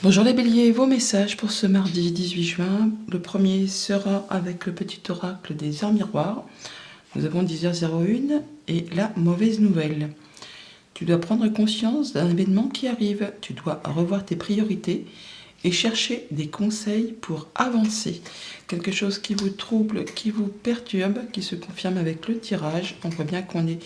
Bonjour les béliers, vos messages pour ce mardi 18 juin. Le premier sera avec le petit oracle des heures miroirs. Nous avons 10h01 et la mauvaise nouvelle. Tu dois prendre conscience d'un événement qui arrive. Tu dois revoir tes priorités et chercher des conseils pour avancer. Quelque chose qui vous trouble, qui vous perturbe, qui se confirme avec le tirage. On voit bien qu'on est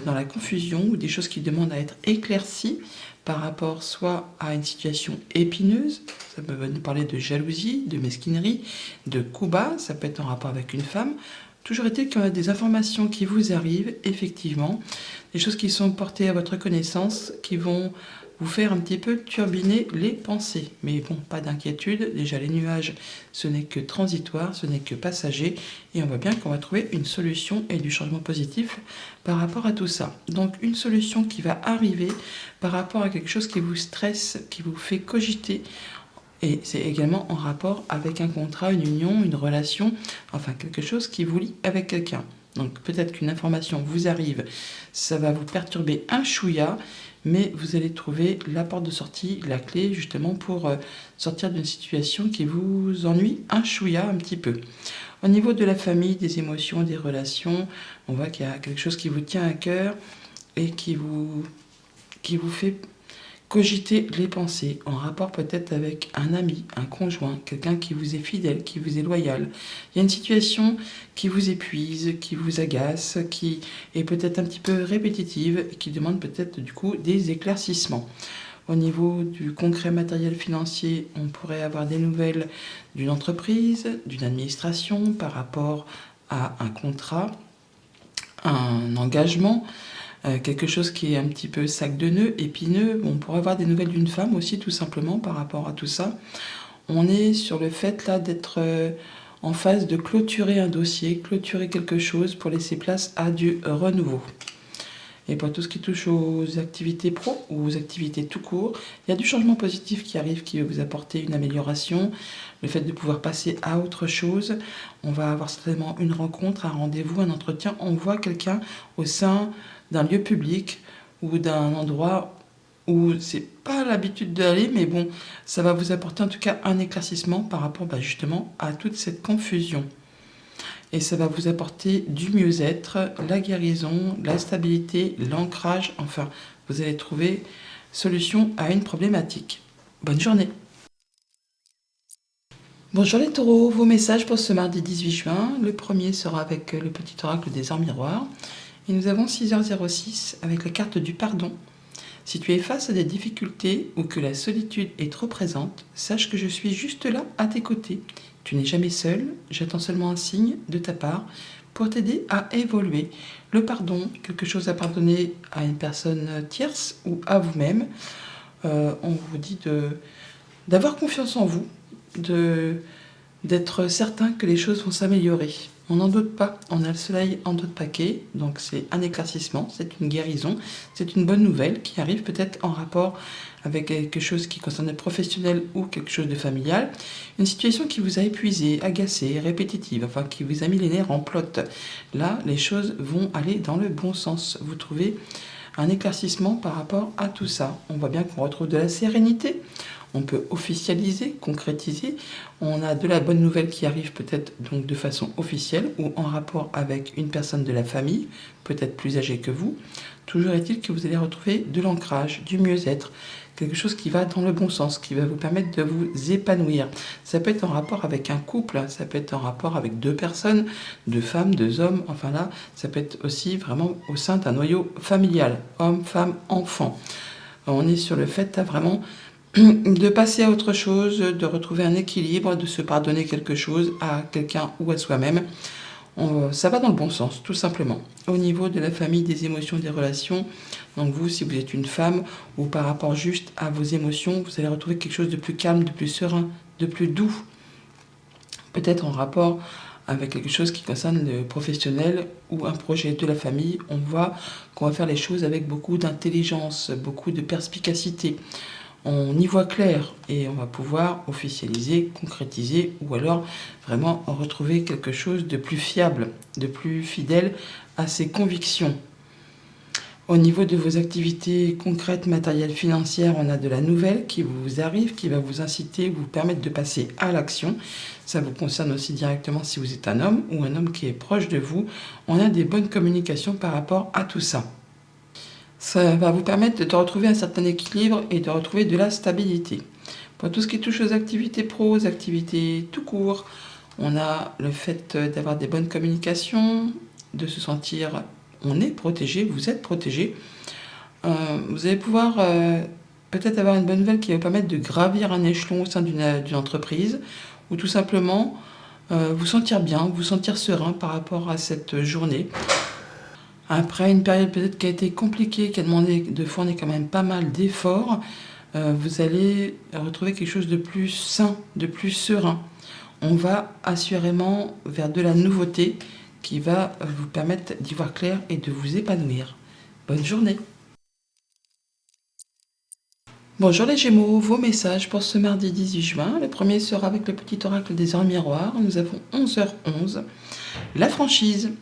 dans la confusion ou des choses qui demandent à être éclaircies par rapport soit à une situation épineuse, ça peut nous parler de jalousie, de mesquinerie, de coups bas, ça peut être en rapport avec une femme. Toujours est-il qu'il y a des informations qui vous arrivent, effectivement, des choses qui sont portées à votre connaissance, qui vont vous faire un petit peu turbiner les pensées. Mais bon, pas d'inquiétude, déjà les nuages, ce n'est que transitoire, ce n'est que passager, et on voit bien qu'on va trouver une solution et du changement positif par rapport à tout ça. Donc une solution qui va arriver par rapport à quelque chose qui vous stresse, qui vous fait cogiter, et c'est également en rapport avec un contrat, une union, une relation, enfin quelque chose qui vous lie avec quelqu'un. Donc peut-être qu'une information vous arrive, ça va vous perturber un chouïa, mais vous allez trouver la porte de sortie, la clé justement pour sortir d'une situation qui vous ennuie un chouïa un petit peu. Au niveau de la famille, des émotions, des relations, on voit qu'il y a quelque chose qui vous tient à cœur et qui vous fait cogiter les pensées, en rapport peut-être avec un ami, un conjoint, quelqu'un qui vous est fidèle, qui vous est loyal. Il y a une situation qui vous épuise, qui vous agace, qui est peut-être un petit peu répétitive et qui demande peut-être du coup des éclaircissements. Au niveau du concret matériel financier, on pourrait avoir des nouvelles d'une entreprise, d'une administration par rapport à un contrat, un engagement, quelque chose qui est un petit peu sac de nœuds, épineux. On pourrait avoir des nouvelles d'une femme aussi, tout simplement, par rapport à tout ça. On est sur le fait là d'être en phase de clôturer un dossier, clôturer quelque chose pour laisser place à du renouveau. Et pour tout ce qui touche aux activités pro ou aux activités tout court, il y a du changement positif qui arrive, qui va vous apporter une amélioration, le fait de pouvoir passer à autre chose. On va avoir certainement une rencontre, un rendez-vous, un entretien. On voit quelqu'un au sein d'un lieu public ou d'un endroit où c'est pas l'habitude d'aller, mais bon, ça va vous apporter en tout cas un éclaircissement par rapport justement à toute cette confusion. Et ça va vous apporter du mieux-être, la guérison, la stabilité, l'ancrage, enfin, vous allez trouver solution à une problématique. Bonne journée. Bonjour les taureaux, vos messages pour ce mardi 18 juin. Le premier sera avec le petit oracle des heures miroirs. Et nous avons 6h06 avec la carte du pardon. Si tu es face à des difficultés ou que la solitude est trop présente, sache que je suis juste là à tes côtés. Tu n'es jamais seul, j'attends seulement un signe de ta part pour t'aider à évoluer. Le pardon, quelque chose à pardonner à une personne tierce ou à vous-même. On vous dit d'avoir confiance en vous, d'être certain que les choses vont s'améliorer. On n'en doute pas, on a le soleil en dos de paquet, donc c'est un éclaircissement, c'est une guérison, c'est une bonne nouvelle qui arrive peut-être en rapport avec quelque chose qui concerne le professionnel ou quelque chose de familial. Une situation qui vous a épuisé, agacé, répétitive, enfin qui vous a mis les nerfs en plot. Là, les choses vont aller dans le bon sens. Vous trouvez un éclaircissement par rapport à tout ça. On voit bien qu'on retrouve de la sérénité. On peut officialiser, concrétiser. On a de la bonne nouvelle qui arrive peut-être donc de façon officielle ou en rapport avec une personne de la famille, peut-être plus âgée que vous. Toujours est-il que vous allez retrouver de l'ancrage, du mieux-être, quelque chose qui va dans le bon sens, qui va vous permettre de vous épanouir. Ça peut être en rapport avec un couple, ça peut être en rapport avec deux personnes, deux femmes, deux hommes, enfin là, ça peut être aussi vraiment au sein d'un noyau familial, homme, femme, enfant. On est sur le fait vraiment de passer à autre chose, de retrouver un équilibre, de se pardonner quelque chose à quelqu'un ou à soi-même. Ça va dans le bon sens, tout simplement. Au niveau de la famille, des émotions, des relations, donc vous, si vous êtes une femme, ou par rapport juste à vos émotions, vous allez retrouver quelque chose de plus calme, de plus serein, de plus doux. Peut-être en rapport avec quelque chose qui concerne le professionnel ou un projet de la famille, on voit qu'on va faire les choses avec beaucoup d'intelligence, beaucoup de perspicacité. On y voit clair et on va pouvoir officialiser, concrétiser ou alors vraiment retrouver quelque chose de plus fiable, de plus fidèle à ses convictions. Au niveau de vos activités concrètes, matérielles, financières, on a de la nouvelle qui vous arrive, qui va vous inciter, vous permettre de passer à l'action. Ça vous concerne aussi directement si vous êtes un homme ou un homme qui est proche de vous. On a des bonnes communications par rapport à tout ça. Ça va vous permettre de retrouver un certain équilibre et de retrouver de la stabilité. Pour tout ce qui touche aux activités pro, aux activités tout court, on a le fait d'avoir des bonnes communications, de se sentir, on est protégé, vous êtes protégé. Vous allez pouvoir peut-être avoir une bonne nouvelle qui va vous permettre de gravir un échelon au sein d'une entreprise, ou tout simplement vous sentir bien, vous sentir serein par rapport à cette journée. Après une période peut-être qui a été compliquée, qui a demandé de fournir quand même pas mal d'efforts, vous allez retrouver quelque chose de plus sain, de plus serein. On va assurément vers de la nouveauté qui va vous permettre d'y voir clair et de vous épanouir. Bonne journée. Bonjour les Gémeaux, vos messages pour ce mardi 18 juin. Le premier sera avec le petit oracle des heures miroirs. Nous avons 11h11. La franchise.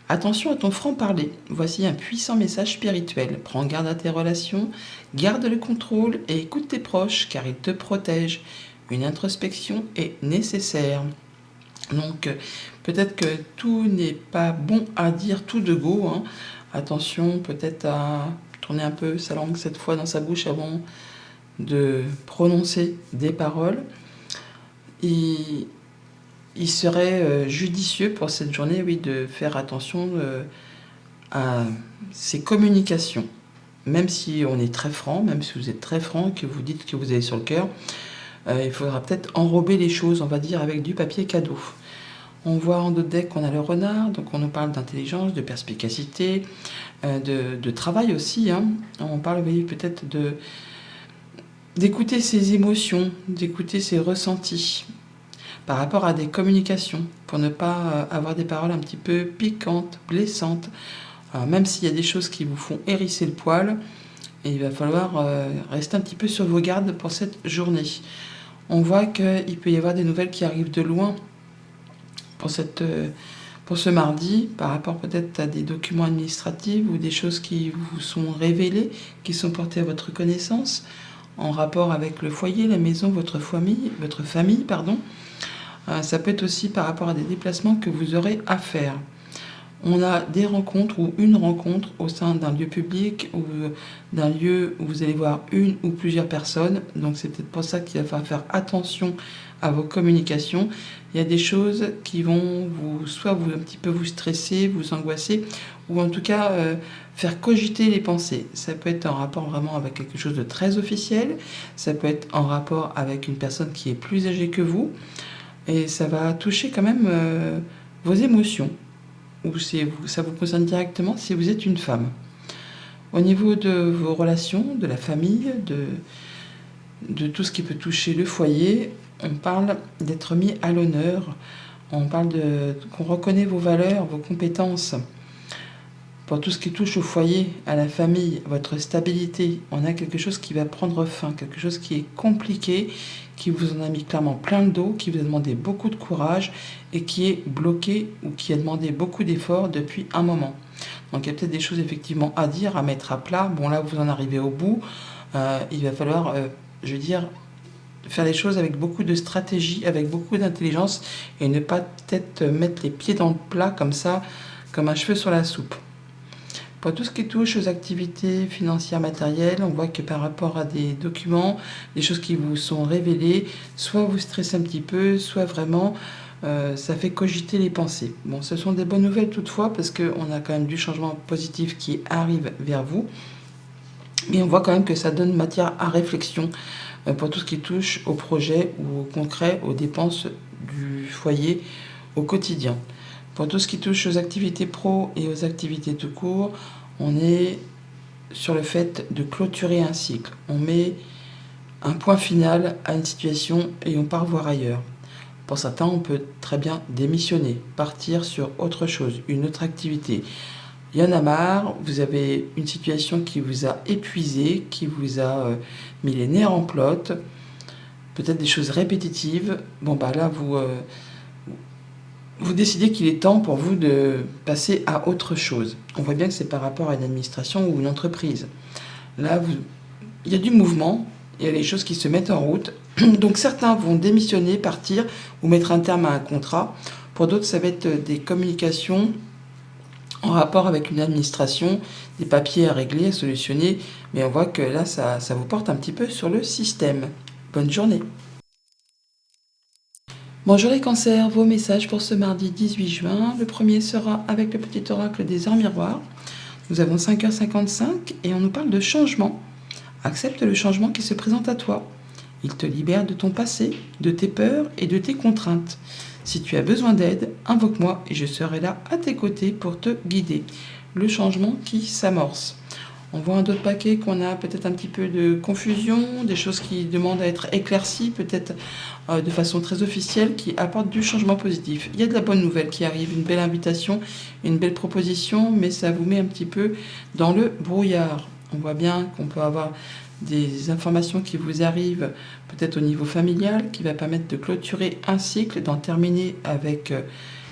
Attention à ton franc-parler. Voici un puissant message spirituel. Prends garde à tes relations, garde le contrôle et écoute tes proches car ils te protègent. Une introspection est nécessaire. Donc, peut-être que tout n'est pas bon à dire tout de go. Attention peut-être à tourner un peu sa langue cette fois dans sa bouche avant de prononcer des paroles. Il serait judicieux pour cette journée, oui, de faire attention à ces communications. Même si on est très franc, même si vous êtes très franc, que vous dites ce que vous avez sur le cœur, il faudra peut-être enrober les choses, on va dire, avec du papier cadeau. On voit en d'autres decks qu'on a le renard, donc on nous parle d'intelligence, de perspicacité, de travail aussi. On parle, vous voyez, peut-être d'écouter ses émotions, d'écouter ses ressentis par rapport à des communications, pour ne pas avoir des paroles un petit peu piquantes, blessantes. Alors, même s'il y a des choses qui vous font hérisser le poil, il va falloir rester un petit peu sur vos gardes pour cette journée. On voit qu'il peut y avoir des nouvelles qui arrivent de loin pour ce mardi, par rapport peut-être à des documents administratifs ou des choses qui vous sont révélées, qui sont portées à votre connaissance, en rapport avec le foyer, la maison, votre famille. Ça peut être aussi par rapport à des déplacements que vous aurez à faire. On a des rencontres ou une rencontre au sein d'un lieu public ou d'un lieu où vous allez voir une ou plusieurs personnes. Donc c'est peut-être pour ça qu'il va falloir faire attention à vos communications. Il y a des choses qui vont soit un petit peu vous stresser, vous angoisser, ou en tout cas faire cogiter les pensées. Ça peut être en rapport vraiment avec quelque chose de très officiel, ça peut être en rapport avec une personne qui est plus âgée que vous, et ça va toucher quand même vos émotions, ou ça vous concerne directement si vous êtes une femme. Au niveau de vos relations, de la famille, de tout ce qui peut toucher le foyer, on parle d'être mis à l'honneur, on parle qu'on reconnaît vos valeurs, vos compétences. Pour tout ce qui touche au foyer, à la famille, votre stabilité, on a quelque chose qui va prendre fin, quelque chose qui est compliqué, qui vous en a mis clairement plein le dos, qui vous a demandé beaucoup de courage et qui est bloqué ou qui a demandé beaucoup d'efforts depuis un moment. Donc il y a peut-être des choses effectivement à dire, à mettre à plat. Bon, là vous en arrivez au bout, il va falloir, faire les choses avec beaucoup de stratégie, avec beaucoup d'intelligence et ne pas peut-être mettre les pieds dans le plat comme ça, comme un cheveu sur la soupe. Pour tout ce qui touche aux activités financières matérielles, on voit que par rapport à des documents, des choses qui vous sont révélées, soit vous stressez un petit peu, soit vraiment ça fait cogiter les pensées. Bon, ce sont des bonnes nouvelles toutefois parce qu'on a quand même du changement positif qui arrive vers vous. Mais on voit quand même que ça donne matière à réflexion pour tout ce qui touche au projet ou au concret, aux dépenses du foyer au quotidien. Pour tout ce qui touche aux activités pro et aux activités tout court, on est sur le fait de clôturer un cycle. On met un point final à une situation et on part voir ailleurs. Pour certains, on peut très bien démissionner, partir sur autre chose, une autre activité. Il y en a marre, vous avez une situation qui vous a épuisé, qui vous a mis les nerfs en plâtre, peut-être des choses répétitives. Bon, là, vous vous décidez qu'il est temps pour vous de passer à autre chose. On voit bien que c'est par rapport à une administration ou une entreprise. Là, il y a du mouvement, il y a les choses qui se mettent en route. Donc certains vont démissionner, partir ou mettre un terme à un contrat. Pour d'autres, ça va être des communications en rapport avec une administration, des papiers à régler, à solutionner. Mais on voit que là, ça vous porte un petit peu sur le système. Bonne journée. Bonjour les cancers, vos messages pour ce mardi 18 juin. Le premier sera avec le petit oracle des heures miroirs. Nous avons 5h55 et on nous parle de changement. Accepte le changement qui se présente à toi. Il te libère de ton passé, de tes peurs et de tes contraintes. Si tu as besoin d'aide, invoque-moi et je serai là à tes côtés pour te guider. Le changement qui s'amorce. On voit un autre paquet qu'on a peut-être un petit peu de confusion, des choses qui demandent à être éclaircies, peut-être de façon très officielle, qui apportent du changement positif. Il y a de la bonne nouvelle qui arrive, une belle invitation, une belle proposition, mais ça vous met un petit peu dans le brouillard. On voit bien qu'on peut avoir des informations qui vous arrivent peut-être au niveau familial, qui va permettre de clôturer un cycle, d'en terminer avec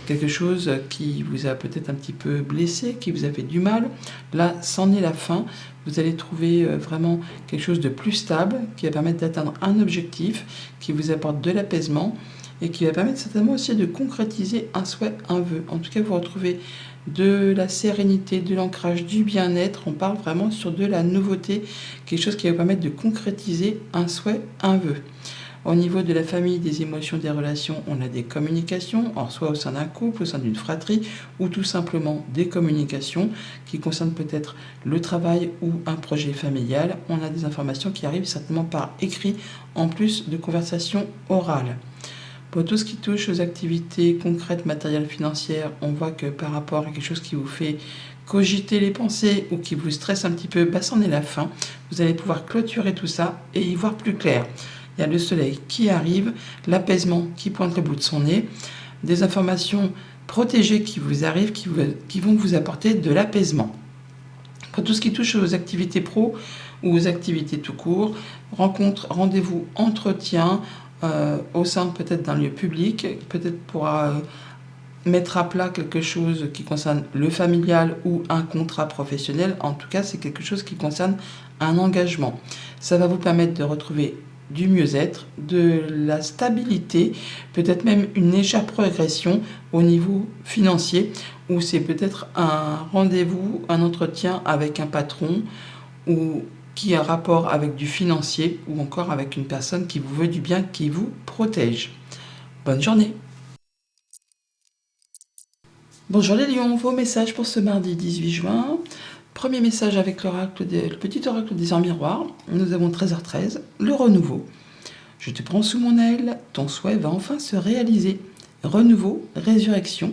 quelque chose qui vous a peut-être un petit peu blessé, qui vous a fait du mal. Là, c'en est la fin. Vous allez trouver vraiment quelque chose de plus stable, qui va permettre d'atteindre un objectif, qui vous apporte de l'apaisement et qui va permettre certainement aussi de concrétiser un souhait, un vœu. En tout cas, vous retrouvez de la sérénité, de l'ancrage, du bien-être. On parle vraiment sur de la nouveauté, quelque chose qui va vous permettre de concrétiser un souhait, un vœu. Au niveau de la famille, des émotions, des relations, on a des communications, soit au sein d'un couple, au sein d'une fratrie, ou tout simplement des communications qui concernent peut-être le travail ou un projet familial. On a des informations qui arrivent certainement par écrit, en plus de conversations orales. Pour tout ce qui touche aux activités concrètes, matérielles, financières, on voit que par rapport à quelque chose qui vous fait cogiter les pensées ou qui vous stresse un petit peu, c'en est la fin. Vous allez pouvoir clôturer tout ça et y voir plus clair. Il y a le soleil qui arrive, l'apaisement qui pointe le bout de son nez, des informations protégées qui vous arrivent, qui vont vous apporter de l'apaisement. Pour tout ce qui touche aux activités pro ou aux activités tout court, rencontres, rendez-vous, entretiens, au sein peut-être d'un lieu public, peut-être pour mettre à plat quelque chose qui concerne le familial ou un contrat professionnel. En tout cas, c'est quelque chose qui concerne un engagement. Ça va vous permettre de retrouver du mieux-être, de la stabilité, peut-être même une légère progression au niveau financier, où c'est peut-être un rendez-vous, un entretien avec un patron ou qui a rapport avec du financier ou encore avec une personne qui vous veut du bien, qui vous protège. Bonne journée. Bonjour les lions, vos messages pour ce mardi 18 juin. Premier message avec le petit oracle des heures miroirs. Nous avons 13h13, le renouveau. Je te prends sous mon aile, ton souhait va enfin se réaliser. Renouveau, résurrection,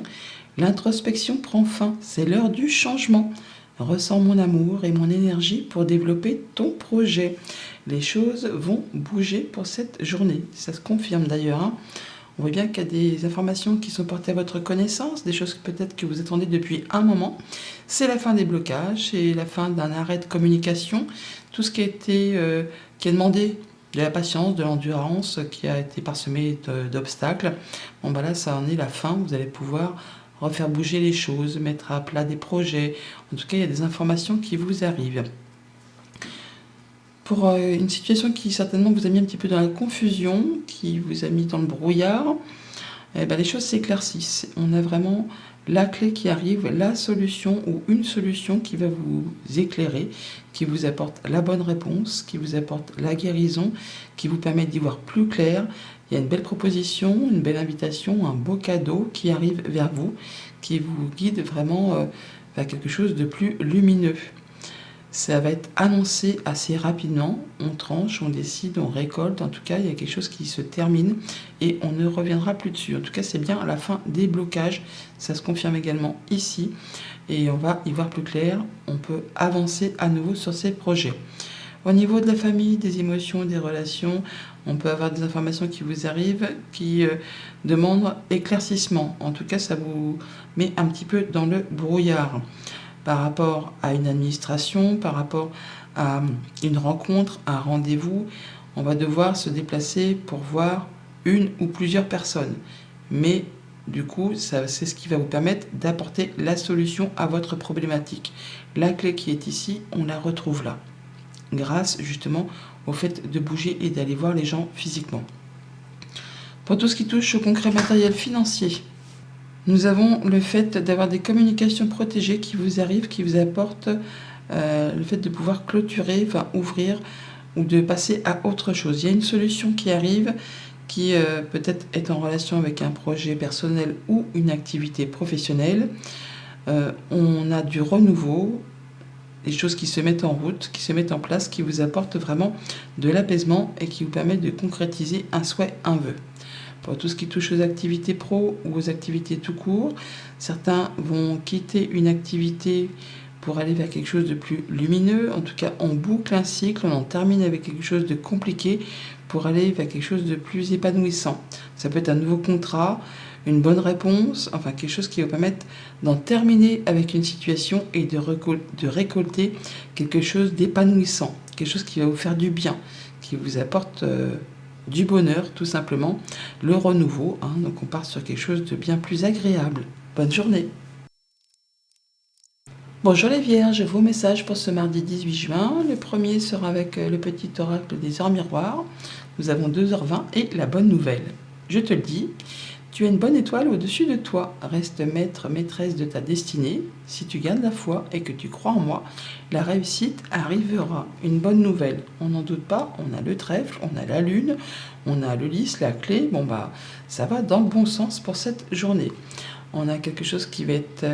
l'introspection prend fin, c'est l'heure du changement. Ressens mon amour et mon énergie pour développer ton projet. Les choses vont bouger pour cette journée. Ça se confirme d'ailleurs. On voit bien qu'il y a des informations qui sont portées à votre connaissance, des choses peut-être que vous attendez depuis un moment. C'est la fin des blocages, c'est la fin d'un arrêt de communication. Tout ce qui a demandé de la patience, de l'endurance, qui a été parsemé d'obstacles. Là, ça en est la fin. Vous allez pouvoir refaire bouger les choses, mettre à plat des projets. En tout cas, il y a des informations qui vous arrivent. Pour une situation qui certainement vous a mis un petit peu dans la confusion, qui vous a mis dans le brouillard, les choses s'éclaircissent. On a vraiment la clé qui arrive, la solution ou une solution qui va vous éclairer, qui vous apporte la bonne réponse, qui vous apporte la guérison, qui vous permet d'y voir plus clair. Il y a une belle proposition, une belle invitation, un beau cadeau qui arrive vers vous, qui vous guide vraiment vers quelque chose de plus lumineux. Ça va être annoncé assez rapidement, on tranche, on décide, on récolte, en tout cas il y a quelque chose qui se termine et on ne reviendra plus dessus. En tout cas c'est bien à la fin des blocages, ça se confirme également ici et on va y voir plus clair, on peut avancer à nouveau sur ces projets. Au niveau de la famille, des émotions, des relations, on peut avoir des informations qui vous arrivent, qui demandent éclaircissement. En tout cas ça vous met un petit peu dans le brouillard. Par rapport à une administration, par rapport à une rencontre, un rendez-vous, on va devoir se déplacer pour voir une ou plusieurs personnes. Mais Du coup, c'est ce qui va vous permettre d'apporter la solution à votre problématique. La clé qui est ici, on la retrouve là, grâce justement au fait de bouger et d'aller voir les gens physiquement. Pour tout ce qui touche au concret matériel financier, nous avons le fait d'avoir des communications protégées qui vous arrivent, qui vous apportent le fait de pouvoir clôturer, enfin ouvrir ou de passer à autre chose. Il y a une solution qui arrive qui peut-être est en relation avec un projet personnel ou une activité professionnelle. On a du renouveau, des choses qui se mettent en route, qui se mettent en place, qui vous apportent vraiment de l'apaisement et qui vous permettent de concrétiser un souhait, un vœu. Pour tout ce qui touche aux activités pro ou aux activités tout court, certains vont quitter une activité pour aller vers quelque chose de plus lumineux. En tout cas, on boucle un cycle, on en termine avec quelque chose de compliqué pour aller vers quelque chose de plus épanouissant. Ça peut être un nouveau contrat, une bonne réponse, enfin quelque chose qui va permettre d'en terminer avec une situation et de récolter quelque chose d'épanouissant, quelque chose qui va vous faire du bien, qui vous apporte du bonheur tout simplement, le renouveau, donc on part sur quelque chose de bien plus agréable. Bonne journée. Bonjour les Vierges, vos messages pour ce mardi 18 juin. Le premier sera avec le petit oracle des heures miroirs. Nous avons 2h20 et la bonne nouvelle. Je te le dis, tu as une bonne étoile au-dessus de toi. Reste maître, maîtresse de ta destinée. Si tu gardes la foi et que tu crois en moi, la réussite arrivera. Une bonne nouvelle, on n'en doute pas, on a le trèfle, on a la lune, on a le lys, la clé. Bon ça va dans le bon sens pour cette journée. On a quelque chose qui va être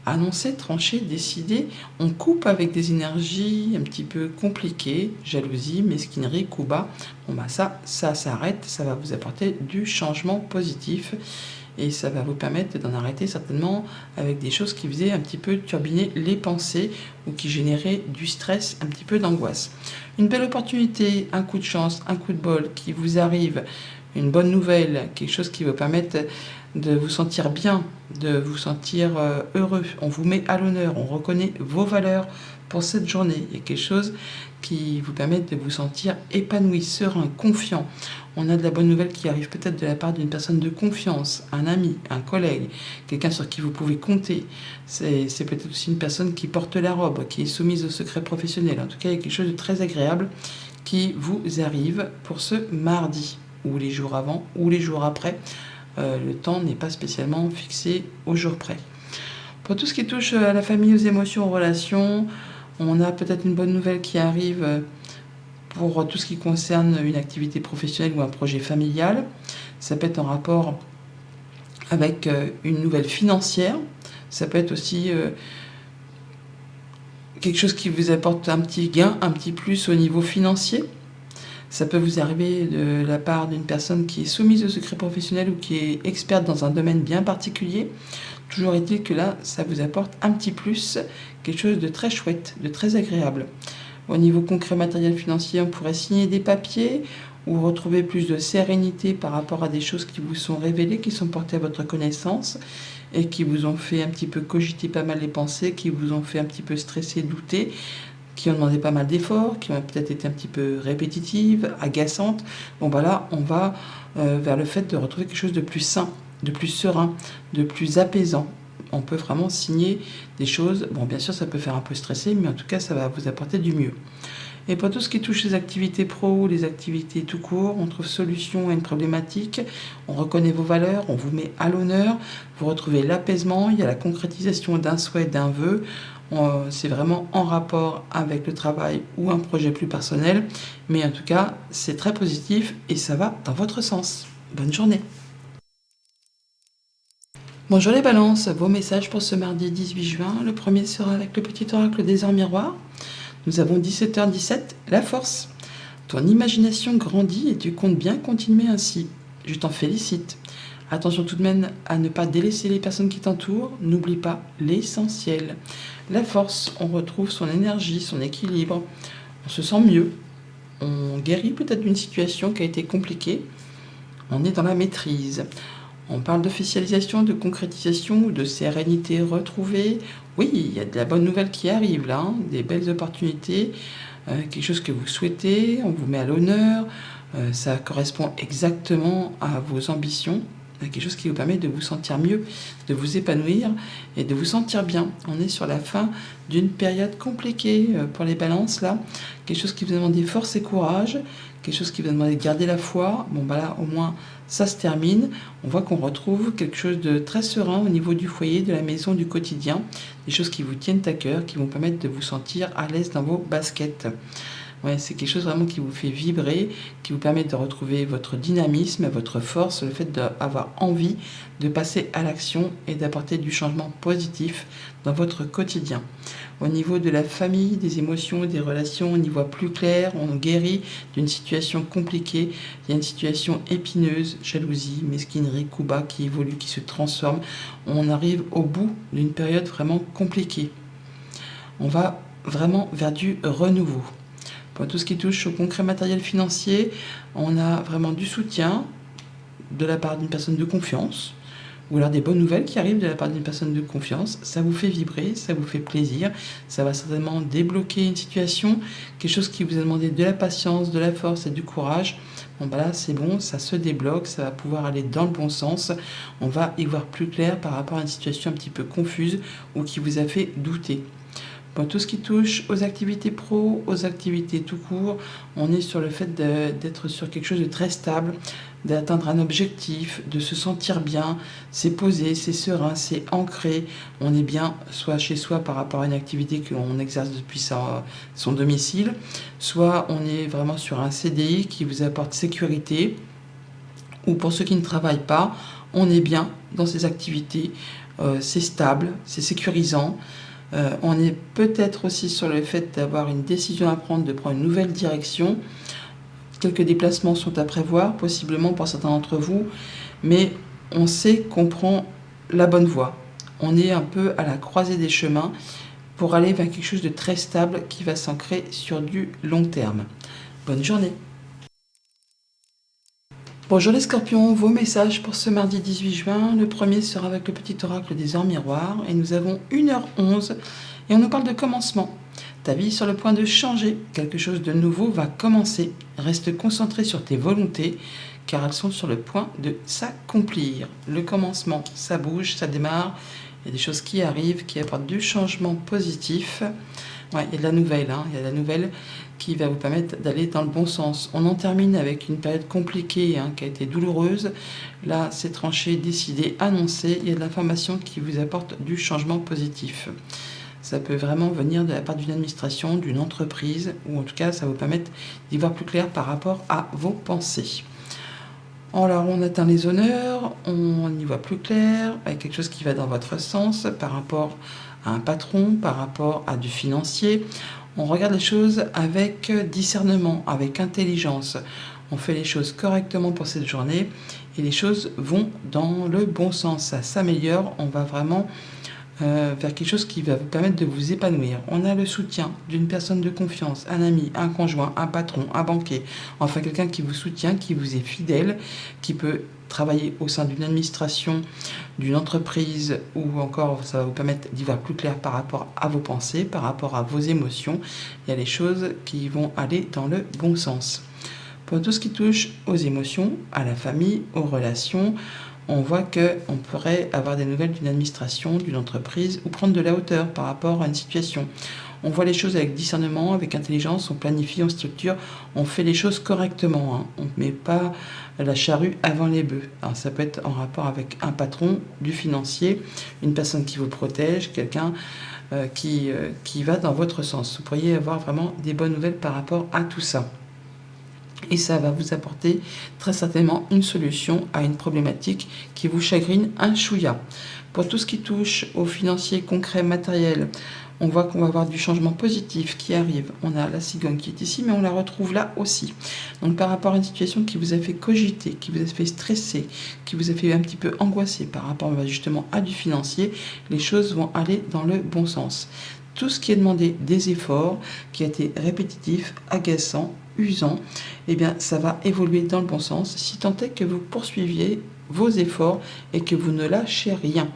annoncé, tranché, décidé. On coupe avec des énergies un petit peu compliquées, jalousie, mesquinerie, coup bas. Ça s'arrête, ça va vous apporter du changement positif et ça va vous permettre d'en arrêter certainement avec des choses qui faisaient un petit peu turbiner les pensées ou qui généraient du stress, un petit peu d'angoisse. Une belle opportunité, un coup de chance, un coup de bol qui vous arrive, une bonne nouvelle, quelque chose qui va vous permettre de vous sentir bien, de vous sentir heureux. On vous met à l'honneur, on reconnaît vos valeurs pour cette journée. Il y a quelque chose qui vous permet de vous sentir épanoui, serein, confiant. On a de la bonne nouvelle qui arrive peut-être de la part d'une personne de confiance, un ami, un collègue, quelqu'un sur qui vous pouvez compter. C'est peut-être aussi une personne qui porte la robe, qui est soumise au secret professionnel. En tout cas, il y a quelque chose de très agréable qui vous arrive pour ce mardi, ou les jours avant, ou les jours après. Le temps n'est pas spécialement fixé au jour près. Pour tout ce qui touche à la famille, aux émotions, aux relations, on a peut-être une bonne nouvelle qui arrive pour tout ce qui concerne une activité professionnelle ou un projet familial. Ça peut être en rapport avec une nouvelle financière. Ça peut être aussi quelque chose qui vous apporte un petit gain, un petit plus au niveau financier. Ça peut vous arriver de la part d'une personne qui est soumise au secret professionnel ou qui est experte dans un domaine bien particulier. Toujours est-il que là, ça vous apporte un petit plus, quelque chose de très chouette, de très agréable. Au niveau concret matériel financier, on pourrait signer des papiers ou retrouver plus de sérénité par rapport à des choses qui vous sont révélées, qui sont portées à votre connaissance et qui vous ont fait un petit peu cogiter pas mal les pensées, qui vous ont fait un petit peu stresser, douter, qui ont demandé pas mal d'efforts, qui ont peut-être été un petit peu répétitives, agaçantes. On va vers le fait de retrouver quelque chose de plus sain, de plus serein, de plus apaisant. On peut vraiment signer des choses. Bien sûr, ça peut faire un peu stresser, mais en tout cas, ça va vous apporter du mieux. Et pour tout ce qui touche les activités pro ou les activités tout court, on trouve solution à une problématique, on reconnaît vos valeurs, on vous met à l'honneur, vous retrouvez l'apaisement, il y a la concrétisation d'un souhait, d'un vœu. C'est vraiment en rapport avec le travail ou un projet plus personnel, mais en tout cas, c'est très positif et ça va dans votre sens. Bonne journée. Bonjour les balances, vos messages pour ce mardi 18 juin. Le premier sera avec le petit oracle des heures miroirs. Nous avons 17h17, la force. Ton imagination grandit et tu comptes bien continuer ainsi. Je t'en félicite. Attention tout de même à ne pas délaisser les personnes qui t'entourent. N'oublie pas l'essentiel. La force, on retrouve son énergie, son équilibre. On se sent mieux. On guérit peut-être d'une situation qui a été compliquée. On est dans la maîtrise. On parle d'officialisation, de concrétisation ou de sérénité retrouvée. Oui, il y a de la bonne nouvelle qui arrive là, des belles opportunités, quelque chose que vous souhaitez, on vous met à l'honneur, ça correspond exactement à vos ambitions. quelque chose qui vous permet de vous sentir mieux, de vous épanouir et de vous sentir bien. On est sur la fin d'une période compliquée pour les balances là, quelque chose qui vous demande force et courage, quelque chose qui vous demande de garder la foi. Bon bah là au moins ça se termine, on voit qu'on retrouve quelque chose de très serein au niveau du foyer, de la maison, du quotidien, des choses qui vous tiennent à cœur, qui vont permettre de vous sentir à l'aise dans vos baskets. Ouais, c'est quelque chose vraiment qui vous fait vibrer, qui vous permet de retrouver votre dynamisme, votre force, le fait d'avoir envie de passer à l'action et d'apporter du changement positif dans votre quotidien. Au niveau de la famille, des émotions, des relations, on y voit plus clair, on guérit d'une situation compliquée. Il y a une situation épineuse, jalousie, mesquinerie, coups bas qui évolue, qui se transforme. On arrive au bout d'une période vraiment compliquée. On va vraiment vers du renouveau. Pour tout ce qui touche au concret matériel financier, on a vraiment du soutien de la part d'une personne de confiance, ou alors des bonnes nouvelles qui arrivent de la part d'une personne de confiance. Ça vous fait vibrer, ça vous fait plaisir, ça va certainement débloquer une situation, quelque chose qui vous a demandé de la patience, de la force et du courage. Bon bah là c'est bon, ça se débloque, ça va pouvoir aller dans le bon sens, on va y voir plus clair par rapport à une situation un petit peu confuse ou qui vous a fait douter. Pour tout ce qui touche aux activités pro, aux activités tout court, on est sur le fait d'être sur quelque chose de très stable, d'atteindre un objectif, de se sentir bien, c'est posé, c'est serein, c'est ancré, on est bien soit chez soi par rapport à une activité qu'on exerce depuis son domicile, soit on est vraiment sur un CDI qui vous apporte sécurité, ou pour ceux qui ne travaillent pas, on est bien dans ces activités, c'est stable, c'est sécurisant. On est peut-être aussi sur le fait d'avoir une décision à prendre, de prendre une nouvelle direction. Quelques déplacements sont à prévoir, possiblement pour certains d'entre vous, mais on sait qu'on prend la bonne voie. On est un peu à la croisée des chemins pour aller vers quelque chose de très stable qui va s'ancrer sur du long terme. Bonne journée! Bonjour les scorpions, vos messages pour ce mardi 18 juin. Le premier sera avec le petit oracle des heures miroirs et nous avons 1h11 et on nous parle de commencement. Ta vie est sur le point de changer, quelque chose de nouveau va commencer. Reste concentré sur tes volontés car elles sont sur le point de s'accomplir. Le commencement, ça bouge, ça démarre, il y a des choses qui arrivent, qui apportent du changement positif. Ouais, il y a de la nouvelle, il y a de la nouvelle qui va vous permettre d'aller dans le bon sens. On en termine avec une période compliquée qui a été douloureuse. Là, c'est tranché, décidé, annoncé. Il y a de l'information qui vous apporte du changement positif. Ça peut vraiment venir de la part d'une administration, d'une entreprise, ou en tout cas, ça va vous permettre d'y voir plus clair par rapport à vos pensées. Alors, on atteint les honneurs, on y voit plus clair, avec quelque chose qui va dans votre sens par rapport à un patron, par rapport à du financier. On regarde les choses avec discernement, avec intelligence. On fait les choses correctement pour cette journée et les choses vont dans le bon sens. Ça s'améliore, on va vraiment vers quelque chose qui va vous permettre de vous épanouir. On a le soutien d'une personne de confiance, un ami, un conjoint, un patron, un banquier, enfin quelqu'un qui vous soutient, qui vous est fidèle, qui peut travailler au sein d'une administration, d'une entreprise, ou encore ça va vous permettre d'y voir plus clair par rapport à vos pensées, par rapport à vos émotions. Il y a des choses qui vont aller dans le bon sens. Pour tout ce qui touche aux émotions, à la famille, aux relations, on voit qu'on pourrait avoir des nouvelles d'une administration, d'une entreprise, ou prendre de la hauteur par rapport à une situation. On voit les choses avec discernement, avec intelligence, on planifie, on structure, on fait les choses correctement. On ne met pas la charrue avant les bœufs. Alors, ça peut être en rapport avec un patron, du financier, une personne qui vous protège, quelqu'un qui va dans votre sens. Vous pourriez avoir vraiment des bonnes nouvelles par rapport à tout ça. Et ça va vous apporter très certainement une solution à une problématique qui vous chagrine un chouïa. Pour tout ce qui touche au financier concret matériel, on voit qu'on va avoir du changement positif qui arrive. On a la cigogne qui est ici, mais on la retrouve là aussi. Donc par rapport à une situation qui vous a fait cogiter, qui vous a fait stresser, qui vous a fait un petit peu angoisser par rapport justement à du financier, les choses vont aller dans le bon sens. Tout ce qui est demandé des efforts, qui a été répétitif, agaçant, usant, eh bien ça va évoluer dans le bon sens, si tant est que vous poursuiviez vos efforts et que vous ne lâchez rien.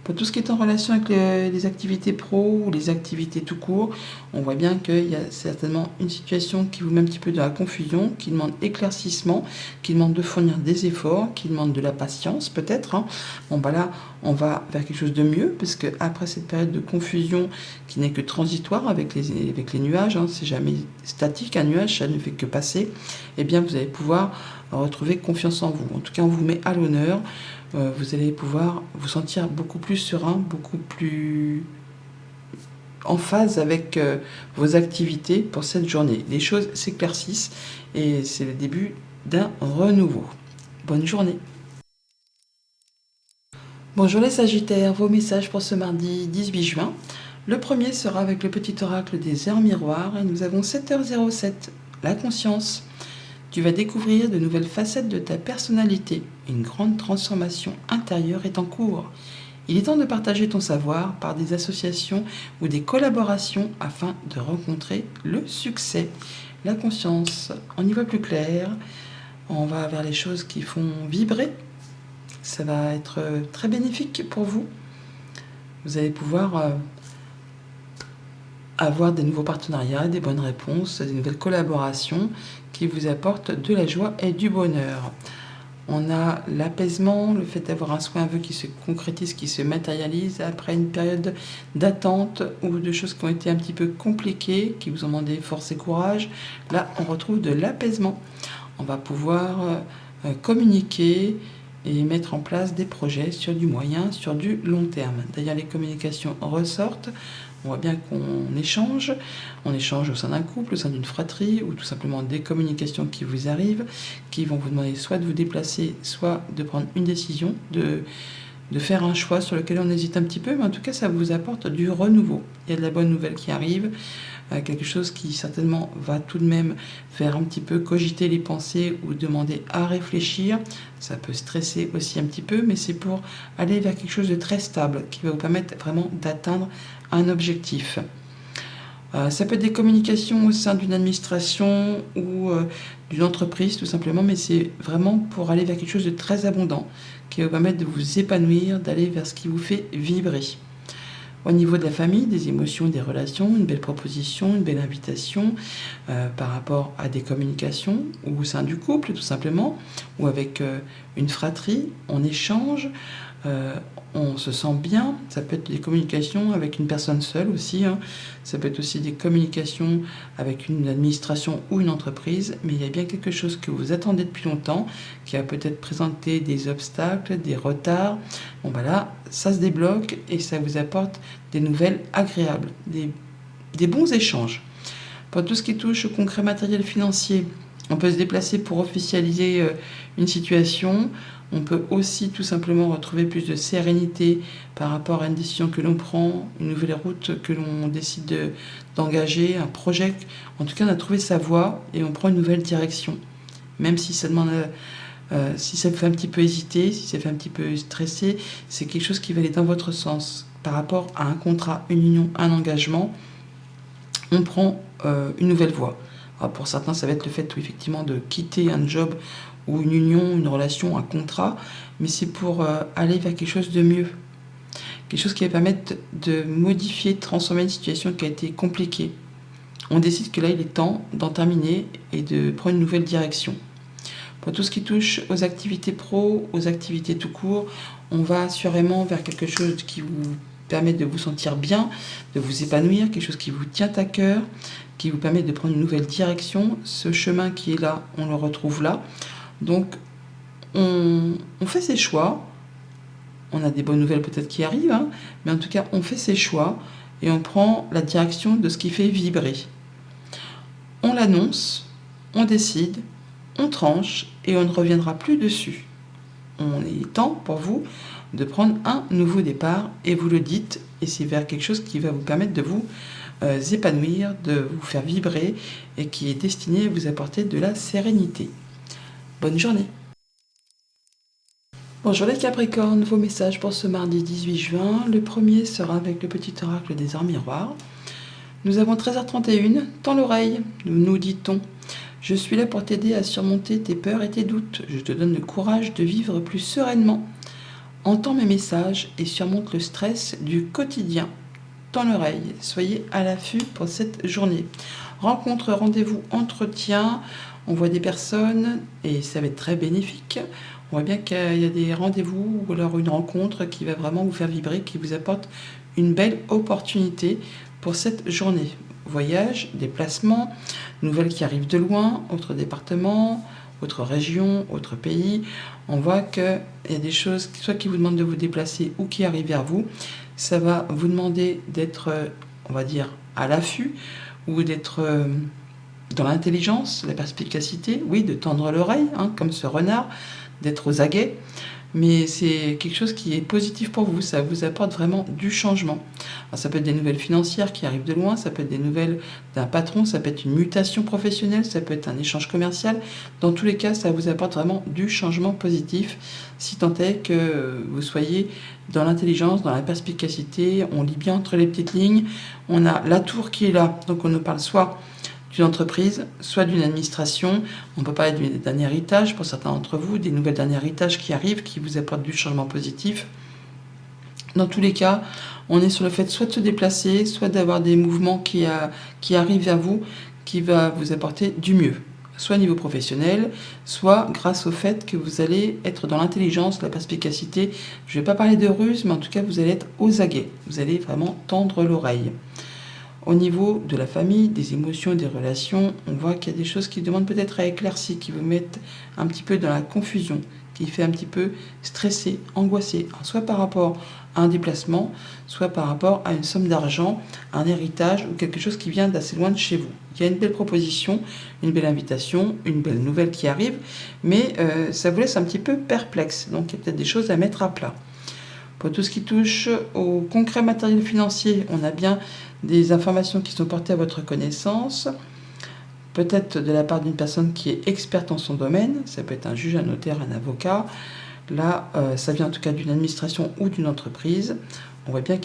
Pour tout ce qui est en relation avec les activités pro ou les activités tout court, on voit bien qu'il y a certainement une situation qui vous met un petit peu dans la confusion, qui demande éclaircissement, qui demande de fournir des efforts, qui demande de la patience peut-être, hein. Bon bah là, on va vers quelque chose de mieux, parce que après cette période de confusion qui n'est que transitoire avec les nuages, hein, c'est jamais statique un nuage, ça ne fait que passer, eh bien vous allez pouvoir retrouver confiance en vous. En tout cas, on vous met à l'honneur. Vous allez pouvoir vous sentir beaucoup plus serein, beaucoup plus en phase avec vos activités pour cette journée. Les choses s'éclaircissent et c'est le début d'un renouveau. Bonne journée. Bonjour les Sagittaires, vos messages pour ce mardi 18 juin. Le premier sera avec le petit oracle des heures miroirs et nous avons 7h07, la conscience. Tu vas découvrir de nouvelles facettes de ta personnalité. Une grande transformation intérieure est en cours. Il est temps de partager ton savoir par des associations ou des collaborations afin de rencontrer le succès. La conscience, on y voit plus clair. On va vers les choses qui font vibrer. Ça va être très bénéfique pour vous. Vous allez pouvoir avoir des nouveaux partenariats, des bonnes réponses, des nouvelles collaborations qui vous apportent de la joie et du bonheur. On a l'apaisement, le fait d'avoir un souhait, un vœu qui se concrétise, qui se matérialise après une période d'attente ou de choses qui ont été un petit peu compliquées, qui vous ont demandé force et courage. Là, on retrouve de l'apaisement. On va pouvoir communiquer et mettre en place des projets sur du moyen, sur du long terme. D'ailleurs, les communications ressortent. On voit bien qu'on échange. On échange au sein d'un couple, au sein d'une fratrie, ou tout simplement des communications qui vous arrivent, qui vont vous demander soit de vous déplacer, soit de prendre une décision, de faire un choix sur lequel on hésite un petit peu, mais en tout cas, ça vous apporte du renouveau. Il y a de la bonne nouvelle qui arrive, quelque chose qui certainement va tout de même faire un petit peu cogiter les pensées ou demander à réfléchir. Ça peut stresser aussi un petit peu, mais c'est pour aller vers quelque chose de très stable, qui va vous permettre vraiment d'atteindre un objectif. Ça peut être des communications au sein d'une administration ou d'une entreprise tout simplement, mais c'est vraiment pour aller vers quelque chose de très abondant, qui va vous permettre de vous épanouir, d'aller vers ce qui vous fait vibrer. Au niveau de la famille, des émotions, des relations, une belle proposition, une belle invitation par rapport à des communications, ou au sein du couple tout simplement, ou avec une fratrie, on échange, on se sent bien. Ça peut être des communications avec une personne seule aussi, hein. Ça peut être aussi des communications avec une administration ou une entreprise, mais il y a bien quelque chose que vous attendez depuis longtemps, qui a peut-être présenté des obstacles, des retards. Bon bah là, ça se débloque et ça vous apporte des nouvelles agréables, des bons échanges. Pour tout ce qui touche au concret matériel financier, on peut se déplacer pour officialiser une situation. On peut aussi tout simplement retrouver plus de sérénité par rapport à une décision que l'on prend, une nouvelle route que l'on décide d'engager, un projet. En tout cas, on a trouvé sa voie et on prend une nouvelle direction. Même si ça demande, si ça vous fait un petit peu hésiter, si ça fait un petit peu stresser, c'est quelque chose qui va aller dans votre sens. Par rapport à un contrat, une union, un engagement, on prend une nouvelle voie. Alors pour certains, ça va être le fait effectivement de quitter un job ou une union, une relation, un contrat, mais c'est pour aller vers quelque chose de mieux. Quelque chose qui va permettre de modifier, de transformer une situation qui a été compliquée. On décide que là, il est temps d'en terminer et de prendre une nouvelle direction. Pour tout ce qui touche aux activités pro, aux activités tout court, on va assurément vers quelque chose qui vous permet de vous sentir bien, de vous épanouir, quelque chose qui vous tient à cœur, qui vous permet de prendre une nouvelle direction. Ce chemin qui est là, on le retrouve là. Donc, on fait ses choix. On a des bonnes nouvelles peut-être qui arrivent, hein, mais en tout cas, on fait ses choix et on prend la direction de ce qui fait vibrer. On l'annonce, on décide, on tranche et on ne reviendra plus dessus. On est temps pour vous de prendre un nouveau départ et vous le dites, et c'est vers quelque chose qui va vous permettre de vous épanouir, de vous faire vibrer et qui est destiné à vous apporter de la sérénité. Bonne journée. Bonjour les Capricornes, vos messages pour ce mardi 18 juin. Le premier sera avec le petit oracle des heures miroirs. Nous avons 13h31, tends l'oreille, nous dit-on. Je suis là pour t'aider à surmonter tes peurs et tes doutes. Je te donne le courage de vivre plus sereinement. Entends mes messages et surmonte le stress du quotidien. Tends l'oreille, soyez à l'affût pour cette journée. Rencontre, rendez-vous, entretien, on voit des personnes et ça va être très bénéfique. On voit bien qu'il y a des rendez-vous ou alors une rencontre qui va vraiment vous faire vibrer, qui vous apporte une belle opportunité pour cette journée. Voyage, déplacement, nouvelles qui arrivent de loin, autre département, autre région, autre pays. On voit qu'il y a des choses soit qui vous demandent de vous déplacer ou qui arrivent vers vous. Ça va vous demander d'être, on va dire, à l'affût ou d'être dans l'intelligence, la perspicacité, oui, de tendre l'oreille, hein, comme ce renard, d'être aux aguets. Mais c'est quelque chose qui est positif pour vous, ça vous apporte vraiment du changement. Alors, ça peut être des nouvelles financières qui arrivent de loin, ça peut être des nouvelles d'un patron, ça peut être une mutation professionnelle, ça peut être un échange commercial. Dans tous les cas, ça vous apporte vraiment du changement positif, si tant est que vous soyez dans l'intelligence, dans la perspicacité. On lit bien entre les petites lignes. On a la tour qui est là, donc on nous parle soit d'une entreprise, soit d'une administration. On peut parler d'un héritage pour certains d'entre vous, des nouvelles d'un héritage qui arrivent, qui vous apportent du changement positif. Dans tous les cas, on est sur le fait soit de se déplacer, soit d'avoir des mouvements qui arrivent vers vous, qui va vous apporter du mieux. Soit au niveau professionnel, soit grâce au fait que vous allez être dans l'intelligence, la perspicacité. Je ne vais pas parler de ruse, mais en tout cas, vous allez être aux aguets. Vous allez vraiment tendre l'oreille. Au niveau de la famille, des émotions, des relations, on voit qu'il y a des choses qui demandent peut-être à éclaircir, qui vous mettent un petit peu dans la confusion, qui fait un petit peu stresser, angoisser, soit par rapport à un déplacement, soit par rapport à une somme d'argent, un héritage ou quelque chose qui vient d'assez loin de chez vous. Il y a une belle proposition, une belle invitation, une belle nouvelle qui arrive, mais ça vous laisse un petit peu perplexe, donc il y a peut-être des choses à mettre à plat. Pour tout ce qui touche au concret matériel financier, on a bien des informations qui sont portées à votre connaissance, peut-être de la part d'une personne qui est experte en son domaine, ça peut être un juge, un notaire, un avocat. Là, ça vient en tout cas d'une administration ou d'une entreprise. On voit bien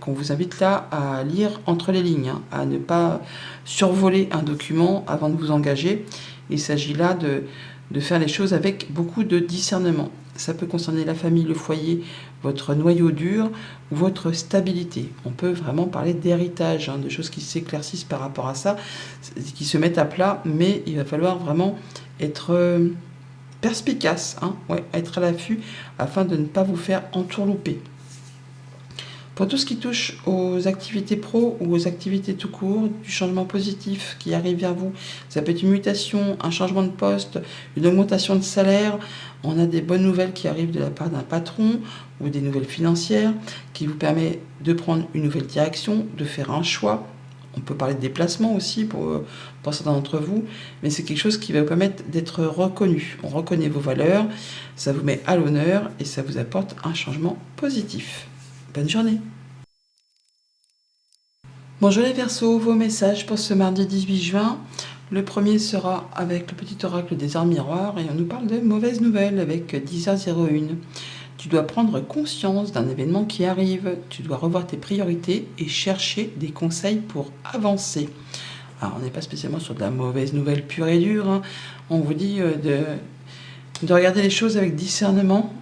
qu'on vous invite là à lire entre les lignes, hein, à ne pas survoler un document avant de vous engager. Il s'agit là de faire les choses avec beaucoup de discernement. Ça peut concerner la famille, le foyer, votre noyau dur ou votre stabilité. On peut vraiment parler d'héritage, hein, de choses qui s'éclaircissent par rapport à ça, qui se mettent à plat, mais il va falloir vraiment être perspicace, hein, être à l'affût afin de ne pas vous faire entourlouper. Pour tout ce qui touche aux activités pro ou aux activités tout court, du changement positif qui arrive vers vous, ça peut être une mutation, un changement de poste, une augmentation de salaire. On a des bonnes nouvelles qui arrivent de la part d'un patron ou des nouvelles financières qui vous permet de prendre une nouvelle direction, de faire un choix. On peut parler de déplacement aussi pour certains d'entre vous, mais c'est quelque chose qui va vous permettre d'être reconnu. On reconnaît vos valeurs, ça vous met à l'honneur et ça vous apporte un changement positif. Bonne journée. Bonjour les Verseaux, vos messages pour ce mardi 18 juin. Le premier sera avec le petit oracle des arts miroirs et on nous parle de mauvaises nouvelles avec 10h01. Tu dois prendre conscience d'un événement qui arrive, tu dois revoir tes priorités et chercher des conseils pour avancer. Alors on n'est pas spécialement sur de la mauvaise nouvelle pure et dure, hein. On vous dit de regarder les choses avec discernement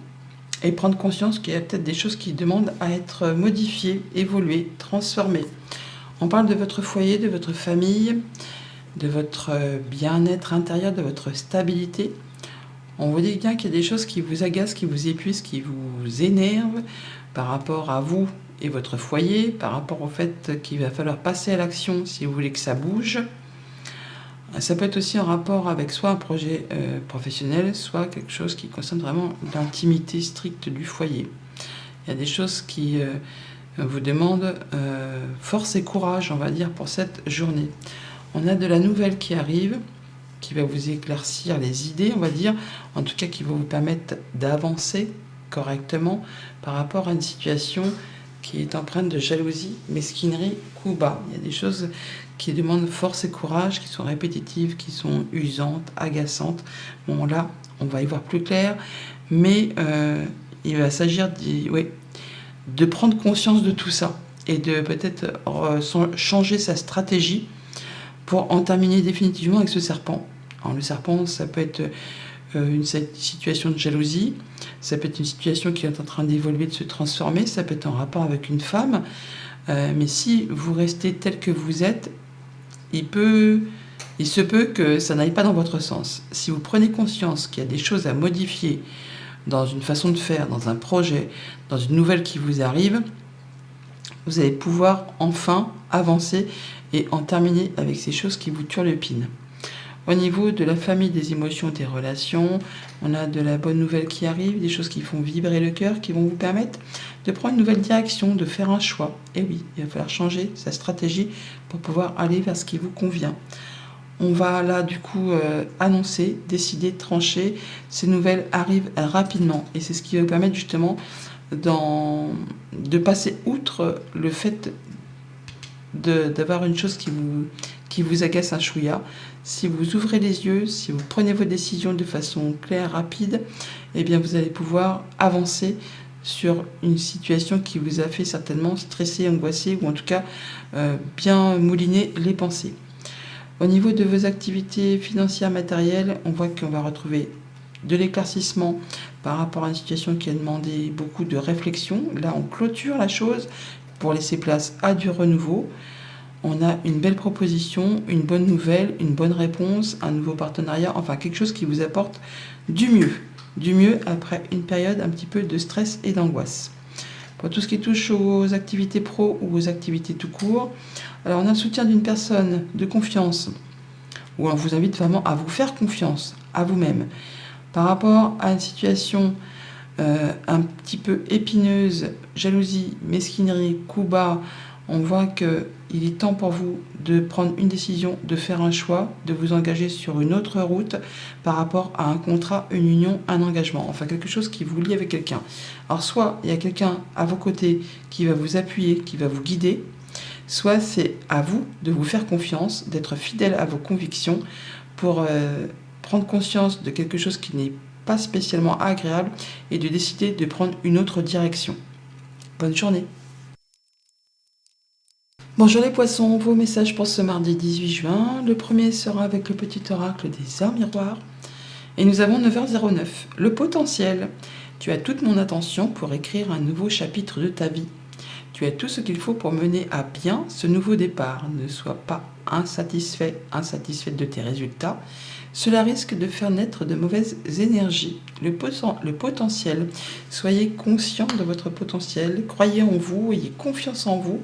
et prendre conscience qu'il y a peut-être des choses qui demandent à être modifiées, évoluées, transformées. On parle de votre foyer, de votre famille, de votre bien-être intérieur, de votre stabilité. On vous dit bien qu'il y a des choses qui vous agacent, qui vous épuisent, qui vous énervent par rapport à vous et votre foyer, par rapport au fait qu'il va falloir passer à l'action si vous voulez que ça bouge. Ça peut être aussi en rapport avec soit un projet professionnel, soit quelque chose qui concerne vraiment l'intimité stricte du foyer. Il y a des choses qui vous demandent force et courage, on va dire, pour cette journée. On a de la nouvelle qui arrive, qui va vous éclaircir les idées, on va dire, en tout cas qui va vous permettre d'avancer correctement par rapport à une situation qui est empreinte de jalousie, mesquinerie, coup bas. Il y a des choses qui demandent force et courage, qui sont répétitives, qui sont usantes, agaçantes. Bon, là, on va y voir plus clair, mais il va s'agir de prendre conscience de tout ça et de peut-être changer sa stratégie pour en terminer définitivement avec ce serpent. Alors, le serpent, ça peut être une situation de jalousie, Ça peut être une situation qui est en train d'évoluer, de se transformer, ça peut être en rapport avec une femme. Mais si vous restez tel que vous êtes, il se peut que ça n'aille pas dans votre sens. Si vous prenez conscience qu'il y a des choses à modifier dans une façon de faire, dans un projet, dans une nouvelle qui vous arrive, vous allez pouvoir enfin avancer et en terminer avec ces choses qui vous turlupinent. Au niveau de la famille, des émotions, des relations, on a de la bonne nouvelle qui arrive, des choses qui font vibrer le cœur, qui vont vous permettre de prendre une nouvelle direction, de faire un choix. Et oui, il va falloir changer sa stratégie pour pouvoir aller vers ce qui vous convient. On va là du coup annoncer, décider, trancher. Ces nouvelles arrivent rapidement et c'est ce qui va vous permettre justement de passer outre le fait d'avoir une chose qui vous agace un chouïa. Si vous ouvrez les yeux, si vous prenez vos décisions de façon claire, rapide, eh bien vous allez pouvoir avancer sur une situation qui vous a fait certainement stresser, angoisser ou en tout cas bien mouliner les pensées. Au niveau de vos activités financières, matérielles, on voit qu'on va retrouver de l'éclaircissement par rapport à une situation qui a demandé beaucoup de réflexion. Là, on clôture la chose pour laisser place à du renouveau. On a une belle proposition, une bonne nouvelle, une bonne réponse, un nouveau partenariat, enfin quelque chose qui vous apporte du mieux après une période un petit peu de stress et d'angoisse. Pour tout ce qui touche aux activités pro ou aux activités tout court, alors on a le soutien d'une personne de confiance, où on vous invite vraiment à vous faire confiance à vous-même. Par rapport à une situation un petit peu épineuse, jalousie, mesquinerie, coup bas, on voit qu'il est temps pour vous de prendre une décision, de faire un choix, de vous engager sur une autre route par rapport à un contrat, une union, un engagement, enfin quelque chose qui vous lie avec quelqu'un. Alors soit il y a quelqu'un à vos côtés qui va vous appuyer, qui va vous guider, soit c'est à vous de vous faire confiance, d'être fidèle à vos convictions pour prendre conscience de quelque chose qui n'est pas spécialement agréable et de décider de prendre une autre direction. Bonne journée. Bonjour les poissons, vos messages pour ce mardi 18 juin. Le premier sera avec le petit oracle des heures miroirs. Et nous avons 9h09. Le potentiel. Tu as toute mon attention pour écrire un nouveau chapitre de ta vie. Tu as tout ce qu'il faut pour mener à bien ce nouveau départ. Ne sois pas insatisfaite de tes résultats. Cela risque de faire naître de mauvaises énergies. Le potentiel. Soyez conscient de votre potentiel. Croyez en vous, ayez confiance en vous.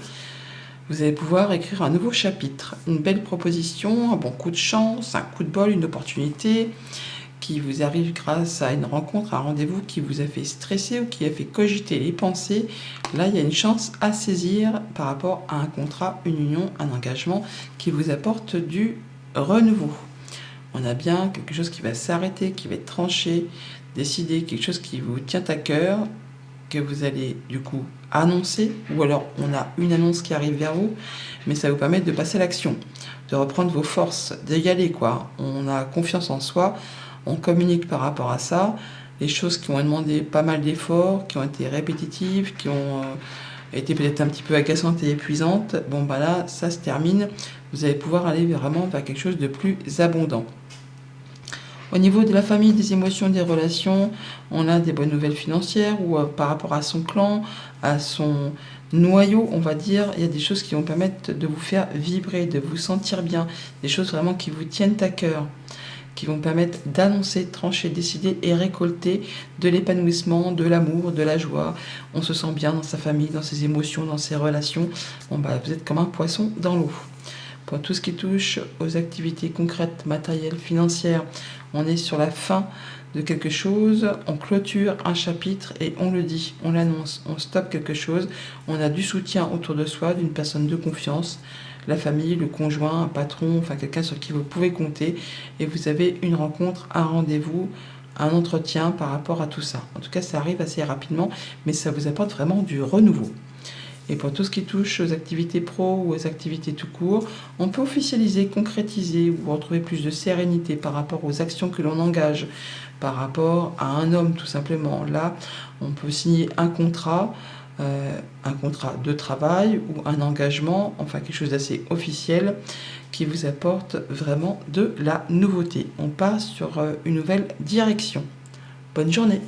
Vous allez pouvoir écrire un nouveau chapitre, une belle proposition, un bon coup de chance, un coup de bol, une opportunité qui vous arrive grâce à une rencontre, un rendez-vous qui vous a fait stresser ou qui a fait cogiter les pensées. Là, il y a une chance à saisir par rapport à un contrat, une union, un engagement qui vous apporte du renouveau. On a bien quelque chose qui va s'arrêter, qui va être tranché, décider quelque chose qui vous tient à cœur, que vous allez du coup annoncer, ou alors on a une annonce qui arrive vers vous, mais ça vous permet de passer à l'action, de reprendre vos forces, d'y aller quoi. On a confiance en soi, on communique par rapport à ça, les choses qui ont demandé pas mal d'efforts, qui ont été répétitives, qui ont été peut-être un petit peu agaçantes et épuisantes, bon bah là ça se termine, vous allez pouvoir aller vraiment vers quelque chose de plus abondant. Au niveau de la famille, des émotions, des relations, on a des bonnes nouvelles financières ou par rapport à son clan, à son noyau, on va dire, il y a des choses qui vont permettre de vous faire vibrer, de vous sentir bien, des choses vraiment qui vous tiennent à cœur, qui vont permettre d'annoncer, trancher, décider et récolter de l'épanouissement, de l'amour, de la joie. On se sent bien dans sa famille, dans ses émotions, dans ses relations. Bon, bah, vous êtes comme un poisson dans l'eau. Pour tout ce qui touche aux activités concrètes, matérielles, financières, on est sur la fin de quelque chose, on clôture un chapitre et on le dit, on l'annonce, on stoppe quelque chose, on a du soutien autour de soi, d'une personne de confiance, la famille, le conjoint, un patron, enfin quelqu'un sur qui vous pouvez compter et vous avez une rencontre, un rendez-vous, un entretien par rapport à tout ça. En tout cas, ça arrive assez rapidement, mais ça vous apporte vraiment du renouveau. Et pour tout ce qui touche aux activités pro ou aux activités tout court, on peut officialiser, concrétiser ou retrouver plus de sérénité par rapport aux actions que l'on engage, par rapport à un homme tout simplement. Là, on peut signer un contrat de travail ou un engagement, enfin quelque chose d'assez officiel qui vous apporte vraiment de la nouveauté. On part sur une nouvelle direction. Bonne journée!